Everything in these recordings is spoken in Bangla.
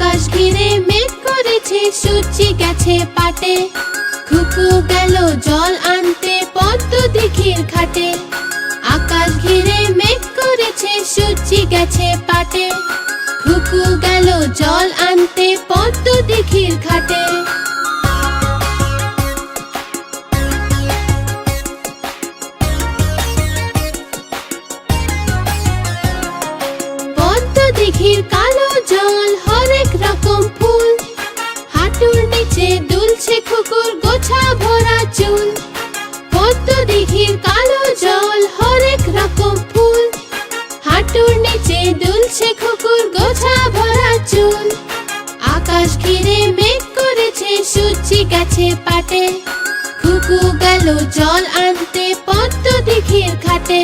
আকাশ ঘিরে মেঘ করেছে, সূর্যি গেছে পাটে। খুকু গেল জল আনতে পদ্ম দিঘির ঘাটে। আকাশ ঘিরে মেঘ করেছে, সূর্যি গেছে পাটে। খুকু গেল জল আনতে পদ্ম দিঘির ঘাটে। পদ্ম দিঘির কালো জল, হরেক রকম ফুল। হাঁটুর নিচে দুলছে খুকুর গোছা ভরা চুল। পদ্ম দিঘির কালো জল, হরেক রকম ফুল। হাঁটুর নিচে দুলছে খুকুর গোছা ভরা চুল। আকাশ ঘিরে মেঘ করেছে, সূর্যি গেছে পাটে। খুকু গেল জল আনতে পদ্ম দিঘির ঘাটে।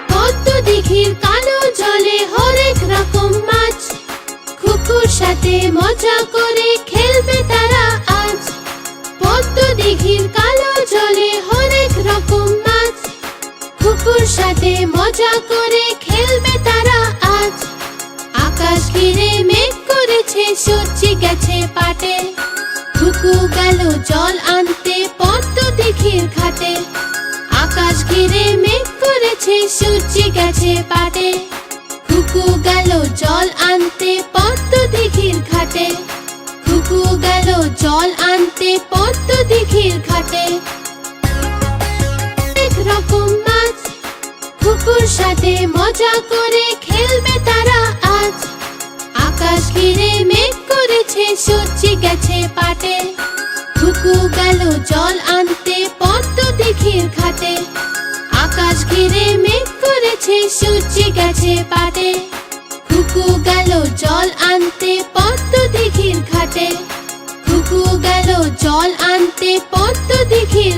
পদ্ম দিঘির কালো জলে হরেক রকম মাছ। খুকুর সাথে মজা করে খেলবে তারা আজ। পদ্ম দিঘির কালো জলে হরেক রকম মাছ। খুকুর সাথে মজা করে খেলবে তারা আজ। আকাশ ঘিরে মেঘ করেছে, সূর্যি গেছে পাটে। খুকু গেল জল আনতে পদ্ম দিঘির ঘাটে। আকাশ ঘিরে মেঘ করেছে, সূর্যি গেছে পাটে। খুকু গেল জল আনতে পদ্ম দিঘির ঘাটে। খুকু গেল জল আনতে পদ্ম দিঘির ঘাটে। এক রকম মাছ। খুকুর সাথে মজা করে খেলবে তারা আজ। আকাশ ঘিরে মেঘ করেছে, সূর্যি গেছে পাটে। খুকু গেল জল আনতে পদ্ম দিঘির ঘাটে। আকাশ ঘিরে মেঘ করেছে, সূর্যি গেছে পাটে। খুকু গেল জল আনতে পদ্ম দিঘির ঘাটে। খুকু গেল জল আনতে পদ্ম দিঘির